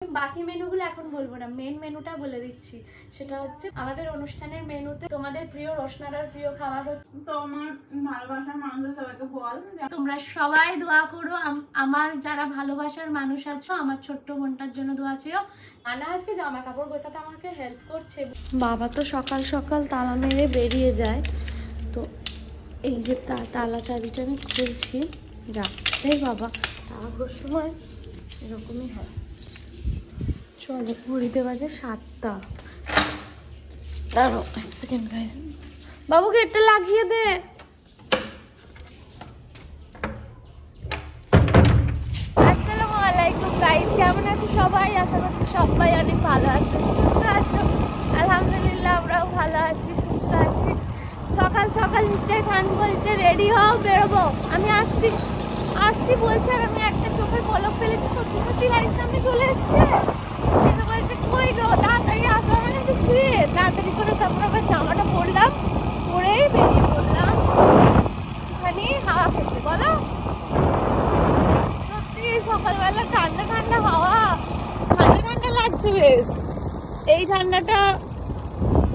বাকি মেনুগুলো এখন বলবো না, মেন মেনুটা বলে দিচ্ছি। সেটা হচ্ছে আমাদের অনুষ্ঠানের মেনুতে তোমাদের প্রিয় রোশনারার প্রিয় খাবার হচ্ছে। তো আমার ভালোবাসার মানুষদের সবাইকে বল তোমরা সবাই দোয়া করো, আমার যারা ভালোবাসার মানুষ আছো আমার ছোট্ট বোনটার জন্য দোয়া চেও। আনা আজকে জামা কাপড় গোছাতে আমাকে হেল্প করছে। বাবা তো সকাল সকাল তালা মেরে বেরিয়ে যায়, তো এই যে তালা চাবিটা আমি খুলছি। যা রে বাবা, তাড়াহুড়োর সময় এরকমই হয়। চলো, ঘড়িতে বাজে 7টা। দাঁড়াও এক সেকেন্ড গাইস, বাবু গেটটা লাগিয়ে দে। আসসালামু আলাইকুম গাইস, কেমন আছো সবাই? আশা করছি সবাই অনেক ভালো আছো, সুস্থ আছো। আলহামদুলিল্লাহ আমরাও ভালো আছি, সুস্থ আছি। সকাল সকাল মিস্টার খান বলছে রেডি হও, বেরোবো। আমি আসছি বলছে, আর আমি একটা চোখের পলক ফেলেছি, সত্যি সত্যি গাড়ির সামনে চলে এসছে। এসে বলছে কই গো, তাড়াতাড়ি আসো। আমি কিন্তু শুয়ে তাড়াতাড়ি করে তারপর আবার জামাটা পরলাম, পরেই বেরিয়ে পড়লাম ওখানে হাওয়া খেতে। বলো, সত্যি সকালবেলা ঠান্ডা ঠান্ডা হাওয়া, ঠান্ডা ঠান্ডা লাগছে বেশ। এই ঠান্ডাটা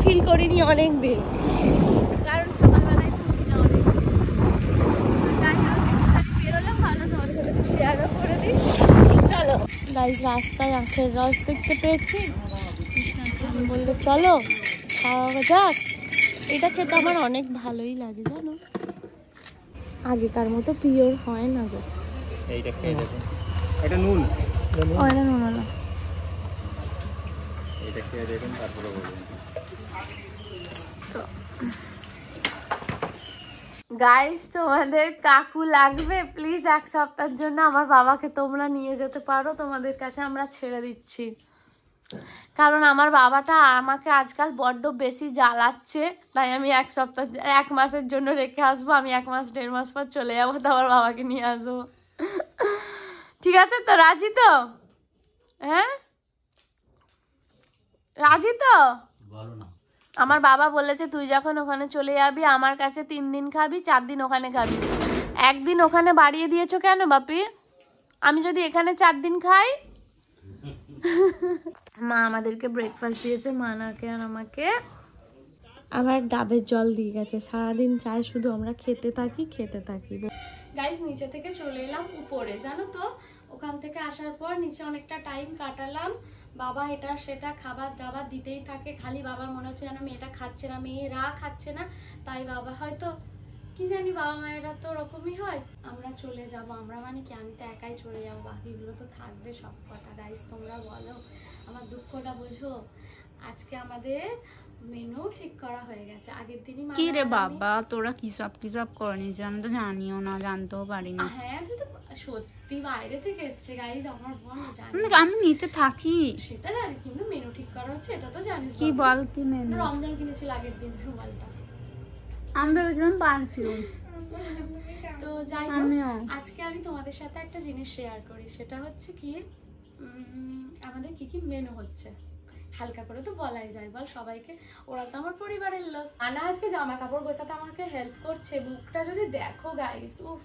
ফিল করিনি অনেক দিন, কারণ সকালবেলায় খুঁজি না অনেক। বেরোলাম ভালো, তোমাদের সাথে শেয়ারও করে দিই। চলো গাইস, রাস্তায় আখের রস দেখতে পেয়েছি, বললো চলো খাওয়া যাক। এটা খেতে আমার অনেক ভালোই লাগে জানো, আগেকার মতো পিওর হয় না গো। এইটা খেয়ে দেখুন, এটা নুন, ওইটা নুন হলো। এটা খেয়ে দেখুন তারপরে বলবেন। গাইস, তোমাদের কাকু লাগবে প্লিজ, এক সপ্তাহের জন্য আমার বাবাকে তোমরা নিয়ে যেতে পারো, তোমাদের কাছে আমরা ছেড়ে দিচ্ছি। কারণ আমার বাবাটা আমাকে আজকাল বড্ড বেশি জ্বালাচ্ছে, তাই আমি এক মাসের জন্য রেখে আসবো। আমি 1 মাস 1.5 মাস পর চলে যাবো, তো আমার বাবাকে নিয়ে আসবো। ঠিক আছে তো? রাজি তো? হ্যাঁ রাজি তো? আমার বাবা বলেছে তুই যখন ওখানে চলে যাবি আমার কাছে 3 দিন খাবি, 4 দিন ওখানে খাবি। 1 দিন ওখানে বাড়িয়ে দিয়েছো কেন বাপি? আমি যদি এখানে 4 দিন খাই। মা আমাদেরকে ব্রেকফাস্ট দিয়েছে, মানাকে আর আমাকে, আবার ডাবের জল দিয়ে গেছে। সারাদিন চাই শুধু আমরা খেতে থাকি। গাইস, নিচে থেকে চলে এলাম উপরে, জানো তো। ওখান থেকে আসার পর নিচে অনেকটা টাইম কাটালাম। বাবা এটা সেটা খাবার দাবার দিতেই থাকে, খালি বাবার মনে হচ্ছে যেন মেয়েটা খাচ্ছে না, মেয়েরা খাচ্ছে না। তাই বাবা হয়তো কি জানি, বাবা মায়েরা তো ওরকমই হয়। আমরা চলে যাব, আমরা মানে কি, আমি তো একাই চলে যাবো, বাকিগুলো তো থাকবে সব কটা। গাইস তোমরা বলো, আমার দুঃখটা বুঝো। আজকে আমাদের মেনু ঠিক করা হয়ে গেছে আগের দিনই। কি রে বাবা, তোরা কি সব করেনি যে আমি তো জানিও না, জানতেও পারি না। হ্যাঁ, তুই তো সত্যি বাইরে থেকে এসছে গাইস, আমার বোন জানি। আমি নিচে থাকি সেটা জানি, কিন্তু মেনু ঠিক করা হচ্ছে এটা তো জানিস। কি বল, কি মেনু? রমজান কিনেছিল আগের দিন রুমালটা, আমি ভেবেছিলাম পারফিউম। তো যাই হোক, আজকে আমি তোমাদের সাথে একটা জিনিস শেয়ার করি। সেটা হচ্ছে কি, আমাদের কি কি মেনু হচ্ছে হালকা করে তো বলাই যায়, বল সবাইকে। ওরা তো আমার পরিবারের লোক। আনা আজকে জামা কাপড় গোছাতে আমাকে হেল্প করছে। মুখটা যদি দেখো গাইস, উফ।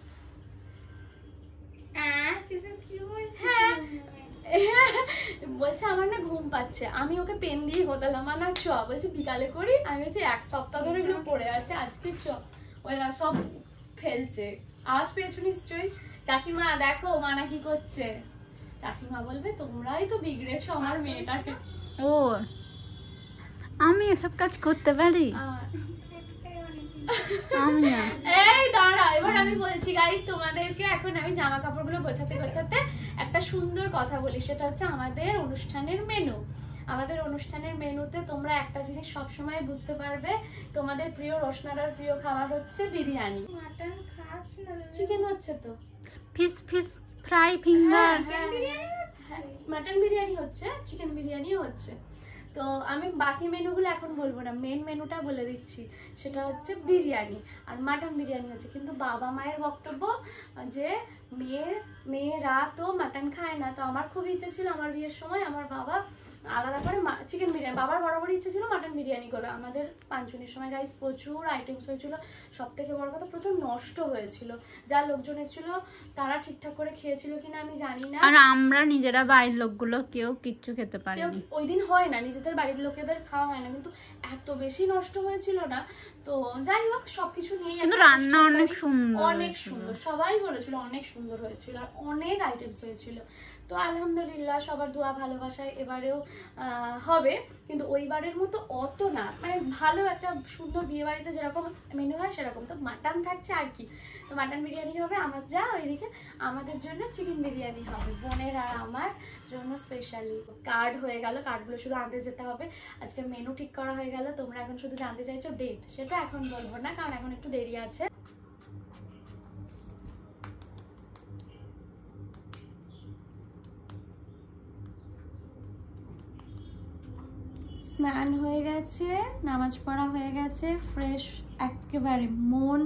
হ্যাঁ বলছে আমার না ঘুম পাচ্ছে। আমি ওকে পেন দিয়ে গোতালাম, না চ বলছে বিকালে করি। আমি বলছি 1 সপ্তাহ ধরে এগুলো পড়ে আছে, আজকে চ। ওই না সব ফেলছে। আওয়াজ পেয়েছো নিশ্চয়ই। চাচিমা দেখো মানা কি করছে। চাচিমা বলবে তোমরাই তো বিগড়েছো আমার মেয়েটাকে। ও, আমি এসব কাজ করতে পারি? এই দাঁড়া, এবার আমি বলছি গাইস তোমাদেরকে। এখন আমি জামা কাপড়গুলো গোছাতে গোছাতে একটা সুন্দর কথা বলি। সেটা হচ্ছে আমাদের অনুষ্ঠানের মেনু। আমাদের অনুষ্ঠানের মেনুতে তোমরা একটা জিনিস সবসময় বুঝতে পারবে, তোমাদের প্রিয় রোশনারার প্রিয় খাবার হচ্ছে বিরিয়ানি। মাটন খাস না? চিকেন হচ্ছে তো, fish fry finger. Mutton biryani হচ্ছে, চিকেন বিরিয়ানিও হচ্ছে। তো আমি বাকি মেনুগুলো এখন বলবো না, মেন মেনুটা বলে দিচ্ছি। সেটা হচ্ছে বিরিয়ানি আর মাটন বিরিয়ানি হচ্ছে। কিন্তু বাবা মায়ের বক্তব্য যে মেয়েরা তো মাটন খায় না, তো আমার খুব ইচ্ছে ছিল আমার বিয়ের সময় আমার বাবা আলাদা করে চিকেন বিরিয়ানি, বাবার বরাবরই ইচ্ছে ছিল মাটন বিরিয়ানি করে। আমাদের পাঁচজনের সময় গাইস প্রচুর আইটেমস হয়েছিল, সব থেকে বড় কথা প্রচুর নষ্ট হয়েছিল। যা লোকজন এসেছিল তারা ঠিকঠাক করে খেয়েছিল কিনা আমি জানি না, আর আমরা নিজেরা বাড়ির লোকগুলো কেউ কিচ্ছু খেতে পারিনি। ওই দিন হয় না, নিজেদের বাড়ির লোকেদের খাওয়া হয় না, কিন্তু এত বেশি নষ্ট হয়েছিল না। তো যাই হোক সবকিছু নিয়ে কিন্তু রান্না অনেক সুন্দর, অনেক সুন্দর, সবাই বলেছিল অনেক সুন্দর হয়েছিল আর অনেক আইটেমস হয়েছিল। তো আলহামদুলিল্লাহ সবার দোয়া ভালোবাসায় এবারেও হবে, কিন্তু ওইবারের মতো অত না, মানে ভালো একটা সুন্দর বিয়ে বাড়িতে যেরকম মেনু হয় সেরকম। তো মাটন থাকছে আর কি, তো মাটন বিরিয়ানি হবে, আমার যা ওইদিকে আমাদের জন্য চিকেন বিরিয়ানি হবে, বোনের আর আমার জন্য স্পেশালি। কার্ড হয়ে গেল, কার্ডগুলো শুধু আনতে যেতে হবে। আজকে মেনু ঠিক করা হয়ে গেল, তোমরা এখন শুধু জানতে চাইছো ডেট, সেটা এখন বলবো না কারণ এখন একটু দেরি আছে। স্নান হয়ে গেছে, নামাজ পড়া হয়ে গেছে, ফ্রেশ একেবারে মন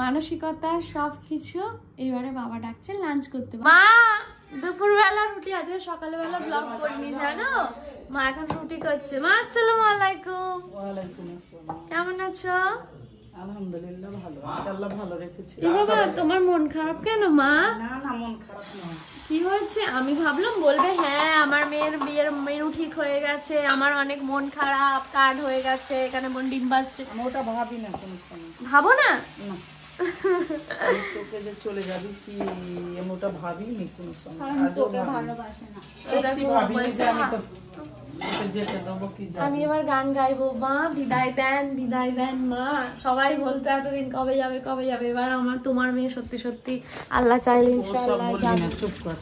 মানসিকতা সব কিছু। এবারে বাবা ডাকছে লাঞ্চ করতে। মা দুপুরবেলা রুটি, আজকে সকালবেলা ব্লগ করিনি জানো, মা এখন রুটি করছে। মা আসসালামু আলাইকুম। ওয়ালাইকুম আসসালাম। কেমন আছো? আলহামদুলিল্লাহ ভালো, আল্লাহ ভালো রেখেছে। এ বাবা তোমার মন খারাপ কেন মা? না না মন খারাপ না। কি হয়েছে? আমি ভাবলাম বলবে হ্যাঁ আমার মেয়ের বিয়ের মেনু ঠিক হয়ে গেছে, আমার অনেক মন খারাপ, কার্ড হয়ে গেছে, এখানে বোন ডিম বাজছে। আমি ওটা ভাবি না কোনো সময়। ভাবো না? না আমি তোকে যে চলে যাবি কি আমি ওটা ভাবিনি কোনো সময়। তোকে ভালোবাসে না। সত্যি ভাবিনি যে আমি তো যেতে দেবো কি যাবো। আমি এবার গান গাইবো, মা বিদায় দেন বিদায় দেন মা। সবাই বলতো এতদিন কবে যাবে কবে যাবে, এবার আমার তোমার মেয়ে সত্যি সত্যি আল্লাহ চাইলে ইনশাআল্লাহ যাবে। চুপ কর।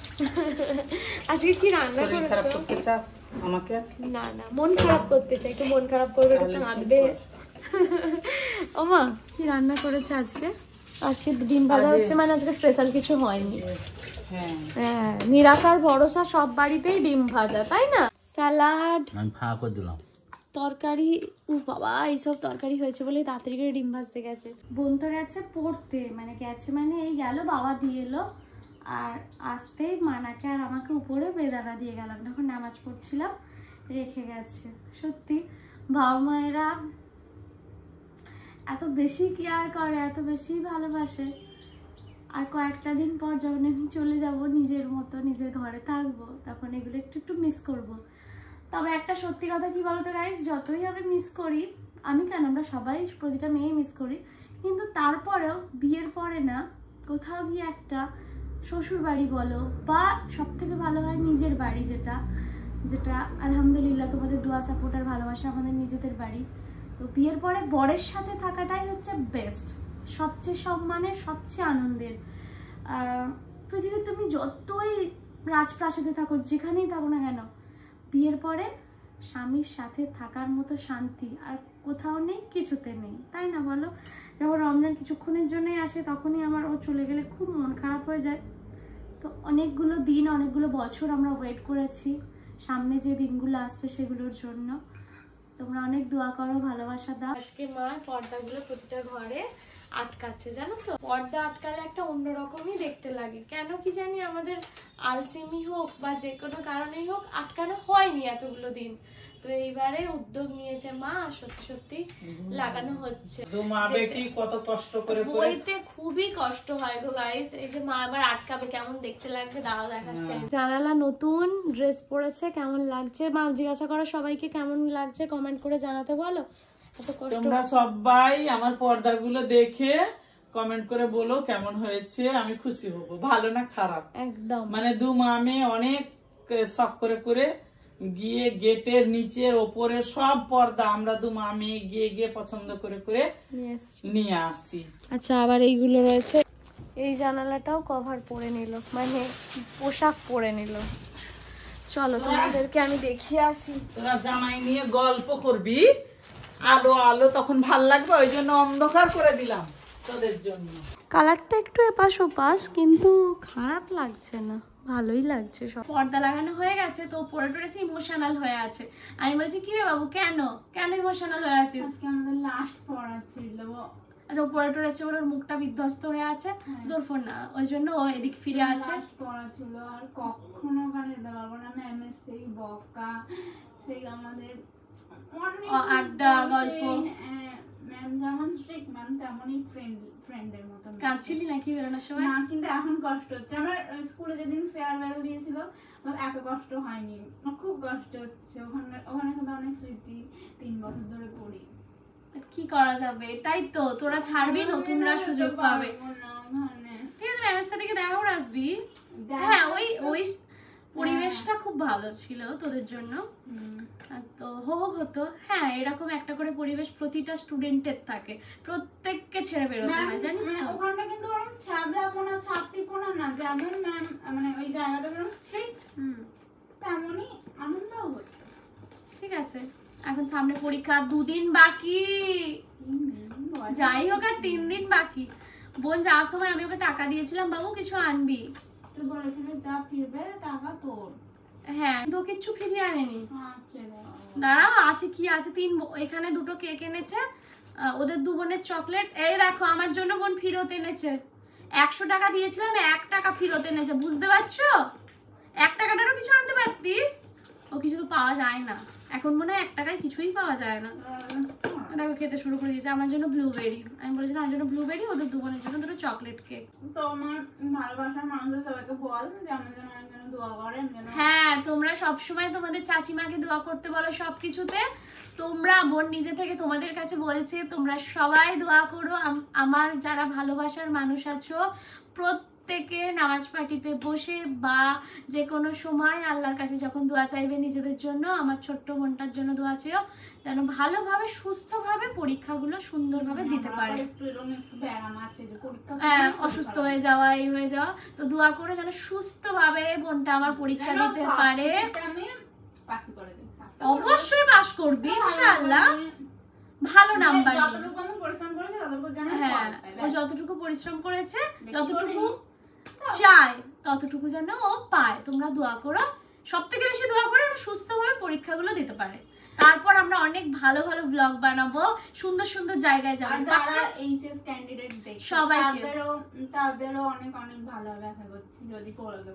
আজকে কি রান্না শরীর খারাপ করেছো? করতে চাস আমাকে? না না মন খারাপ করতে চাই, একটু মন খারাপ করবে, একটু কাঁদবে। ও মা কি রান্না করেছে আজকে? আজকে ডিম ভাজা হচ্ছে, মানে আজকে স্পেশাল কিছু হয়নি। হ্যাঁ হ্যাঁ নিরাকার ভরসা সব বাড়িতেই ডিম ভাজা, তাই না? স্যালাড, আমি ফাঁকা করে দিলাম তরকারি। ও বাবা এইসব তরকারি হয়েছে বলে তাড়াতাড়ি করে ডিম ভাজতে গেছে। বোন তো গেছে পড়তে, মানে গেছে মানে এই গেল, বাবা দিয়ে এলো, আর আসতেই মানাকে আর আমাকে উপরে বেদানা দিয়ে গেলাম, তখন নামাজ পড়ছিলাম রেখে গেছে। সত্যি বাবা মায়েরা এত বেশি কেয়ার করে, এত বেশি ভালোবাসে। আর কয়েকটা দিন পর যখন আমি চলে যাব নিজের মতো নিজের ঘরে থাকবো, তখন এগুলো একটু একটু মিস করব। তবে একটা সত্যি কথা কি বলতো গাইস, যতই আমি মিস করি, আমি কেন আমরা সবাই প্রতিটা মেয়ে মিস করি, কিন্তু তারপরেও বিয়ের পরে না কোথাও গিয়ে একটা শ্বশুর বাড়ি বলো বা সব থেকে ভালো হয় নিজের বাড়ি, যেটা যেটা আলহামদুলিল্লাহ তোমাদের দোয়া সাপোর্ট আর ভালোবাসা আমাদের নিজেদের বাড়ি। তো বিয়ের পরে বরের সাথে থাকাটাই হচ্ছে বেস্ট, সবচেয়ে সম্মানের, সবচেয়ে আনন্দের। পৃথিবীর তুমি যতই রাজপ্রাসাদে থাকো, যেখানেই থাকো না কেন, বিয়ের পরে স্বামীর সাথে থাকার মতো শান্তি আর কোথাও নেই, কিছুতে নেই, তাই না বলো? যখন রমজান কিছুক্ষণের জন্যই আসে তখনই আমার ও চলে গেলে খুব মন খারাপ হয়ে যায়। তো অনেকগুলো দিন অনেকগুলো বছর আমরা ওয়েট করেছি সামনে যে দিনগুলো আসছে সেগুলোর জন্য। তোমরা অনেক দোয়া করো, ভালোবাসা দাও। আজকে মা পর্দাগুলো প্রতিটা ঘরে আটকাচ্ছে, জানো তো? পর্দা আটকালে একটা অন্যরকমই দেখতে লাগে, কেন কি জানি আমাদের আলসেমি হোক বা যে কোনো কারণেই হোক আটকানো হয়নি এতগুলো দিন। তো এইবারে উদ্যোগ নিয়েছে মা, সত্যি সত্যি লাগানো হচ্ছে। মা বেটি কত কষ্ট করে বইতে খুবই কষ্ট হয় গো গাইস। এই যে মা আবার আটকাবে, কেমন দেখতে লাগবে দাঁড়াও দেখাচ্ছে। জানালা নতুন, ড্রেস পরেছে, কেমন লাগছে? মা জিজ্ঞাসা করো সবাইকে কেমন লাগছে, কমেন্ট করে জানাতে বলো। এত কষ্ট। তোমরা সবাই আমার পর্দাগুলো দেখে কমেন্ট করে বলো কেমন হয়েছে, আমি খুশি হব, ভালো না খারাপ। একদম মানে দু মামে অনেক শখ করে করে গিয়ে গেটের নিচের ওপরে সব পর্দা আমরা দু মামে গিয়ে গিয়ে পছন্দ করে করে নিয়ে আসি। আচ্ছা আবার এইগুলো রয়েছে, এই জানালাটাও কভার পরে নিল, মানে পোশাক পরে নিল। চলো তোমাদেরকে আমি দেখিয়ে আসি। তোরা জামাই নিয়ে গল্প করবি, আলো আলো তখন ভাল লাগবে, ওই জন্য অন্ধকার করে দিলাম তোদের জন্য। কালারটা একটু এপাশ ওপাশ, কিন্তু খারাপ লাগছে না, ভালোই লাগছে। সব পর্দা লাগানো হয়ে গেছে, তো পরে ড্রেস ইমোশনাল হয়ে আছে। আমি বলছি কি রে বাবু, কেন কেন ইমোশনাল হয়ে আছিস? আজকে আমাদের লাস্ট পড়া ছিল, আচ্ছা ও পড়ে টরে এসছে বলে ওর মুখটা বিধ্বস্ত হয়ে আছে, তোর ফোন না, ওই জন্য ও এদিকে ফিরে আছে। পড়া ছিল আর কখনো ওখানে যেতে পারবো না, ম্যামের সেই বকা, সেই আমাদের আড্ডা গল্প। ম্যাম যেমন স্ট্রিক্ট ম্যাম তেমনই ফ্রেন্ডের মতো। কাঁদছিলি নাকি বেরোনোর সময়? না, কিন্তু এখন কষ্ট হচ্ছে। আমার স্কুলে যেদিন ফেয়ারওয়েল দিয়েছিল এত কষ্ট হয়নি, খুব কষ্ট হচ্ছে। ওখানে শুধু অনেক স্মৃতি, 3 বছর ধরে পড়ি। কি করা যাবে, এটাই তো, তোরা ছাড়বি নতুনরা সুযোগ পাবে। ঠিক আছে ম্যামের সাথে দেখা করে আসবি। হ্যাঁ ওই পরিবেশটা খুব ভালো ছিল তোদের জন্য, তো হোক হতো। হ্যাঁ এরকম একটা করে পরিবেশ প্রতিটা স্টুডেন্টের থাকে, প্রত্যেককে ছেড়ে বেরোতে হয় জানিস তো। ওখানটা কিন্তু ওরকম ছাবড়াপোনা ছাপড়িপোনা না, যেমন ম্যাম মানে ওই জায়গাটা যেমন স্ট্রিক্ট তেমনই আনন্দও হতো। ঠিক আছে, এখন সামনে পরীক্ষা, 2 দিন বাকি, যাই হোক আর 3 দিন বাকি। বোন যাওয়ার সময় আমি ওকে টাকা দিয়েছিলাম, বাবু কিছু আনবি, তুই বলেছিলি যা ফিরবে টাকা তোর। হ্যাঁ তো কিচ্ছু ফিরিয়ে আনেনি। দাঁড়াও আছে কি আছে, এখানে 2টো কেক এনেছে, ওদের 2 বোনের চকলেট। এই দেখো আমার জন্য বোন ফেরত এনেছে, 100 টাকা দিয়েছিলাম 1 টাকা ফেরত এনেছে, বুঝতে পারছো? 1 টাকাটারও কিছু আনতে পারতিস। ও কিছু তো পাওয়া যায় না এখন, মনে হয় 1 টাকায় কিছুই পাওয়া যায় না। দেখো খেতে শুরু করে দিয়েছে, আমার জন্য ব্লুবেরি, আমি বলেছিলাম আমার জন্য ব্লুবেরি, ওদের 2 বোনের জন্য 2টো চকলেট কেক। তো আমার ভালোবাসার মানুষদের সবাইকে বল যে আমার জন্য দোয়া করে। হ্যাঁ তোমরা সবসময় তোমাদের চাচিমাকে দোয়া করতে বলো সবকিছুতে, তোমরা বোন নিজে থেকে তোমাদের কাছে বলছে তোমরা সবাই দোয়া করো। আমার যারা ভালোবাসার মানুষ আছো প্রত্যেকে নামাজ পার্টিতে বসে বা যে কোনো সময় আল্লাহর কাছে যখন দোয়া চাইবে নিজেদের জন্য, আমার ছোট্ট বোনটার জন্য দোয়া চেয়েও, যেন ভালোভাবে সুস্থভাবে পরীক্ষাগুলো সুন্দরভাবে দিতে পারে। হ্যাঁ অসুস্থ হয়ে যাওয়া, এই হয়ে যাওয়া, তো দোয়া করে যেন সুস্থভাবে বোনটা আমার পরীক্ষা দিতে পারে। অবশ্যই পাস করবি ইনশাআল্লাহ, ভালো নাম্বার নিয়ে। হ্যাঁ ও যতটুকু পরিশ্রম করেছে, যতটুকু চায় ততটুকু যেন ও পায়। তোমরা দোয়া করো, সবথেকে বেশি দোয়া করে সুস্থভাবে পরীক্ষাগুলো দিতে পারে। তারপর আমরা অনেক ভালো ভালো ব্লগ বানাবো, সুন্দর সুন্দর জায়গায় যাবো। যারা এইচএস ক্যান্ডিডেট দেখছে সবাইকে তাদেরও অনেক অনেক ভালো আশা করছি, যদি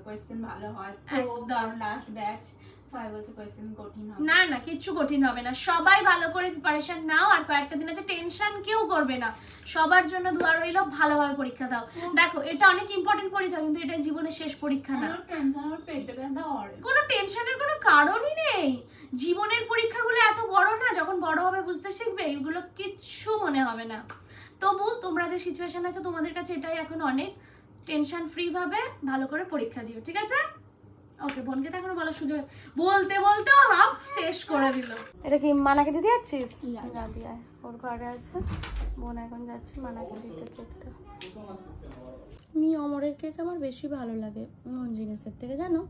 কোয়েশ্চেন ভালো হয় তো। লাস্ট ব্যাচ সবাই বলছে কোয়েশ্চেন কঠিন হবে না, না কিচ্ছু কঠিন হবে না, সবাই ভালো করে প্রিপারেশন নাও। আর কয়েকটা দিন আছে, টেনশন কেউ করবে না, সবার জন্য দোয়া রইল, ভালোভাবে পরীক্ষা দাও। দেখো এটা অনেক ইম্পর্টেন্ট পরীক্ষা, কিন্তু এটা জীবনের শেষ পরীক্ষা না। কোনো টেনশনের কোনো কারণই নেই, জীবনের পরীক্ষাগুলো এত বড় না, যখন বড় হবে বুঝতে শিখবে, এগুলো কিচ্ছু মনে হবে না। তবু তোমরা যে সিচুয়েশন আছো তোমাদের কাছে এটাই এখন অনেক, টেনশন ফ্রি ভাবে ভালো করে পরীক্ষা দিও, ঠিক আছে? ওকে বোনকে তো এখনো বলার সুযোগ, বলতে বলতে হাফ শেষ করে দিল। এটা কি মানাকে দিতে যাচ্ছিস? যা দিয়ে ওর ঘরে আছে, বোন এখন যাচ্ছে মানাকে দিতে কেকটা। অমরের কেক আমার বেশি ভালো লাগে জিনিসের থেকে, জানো।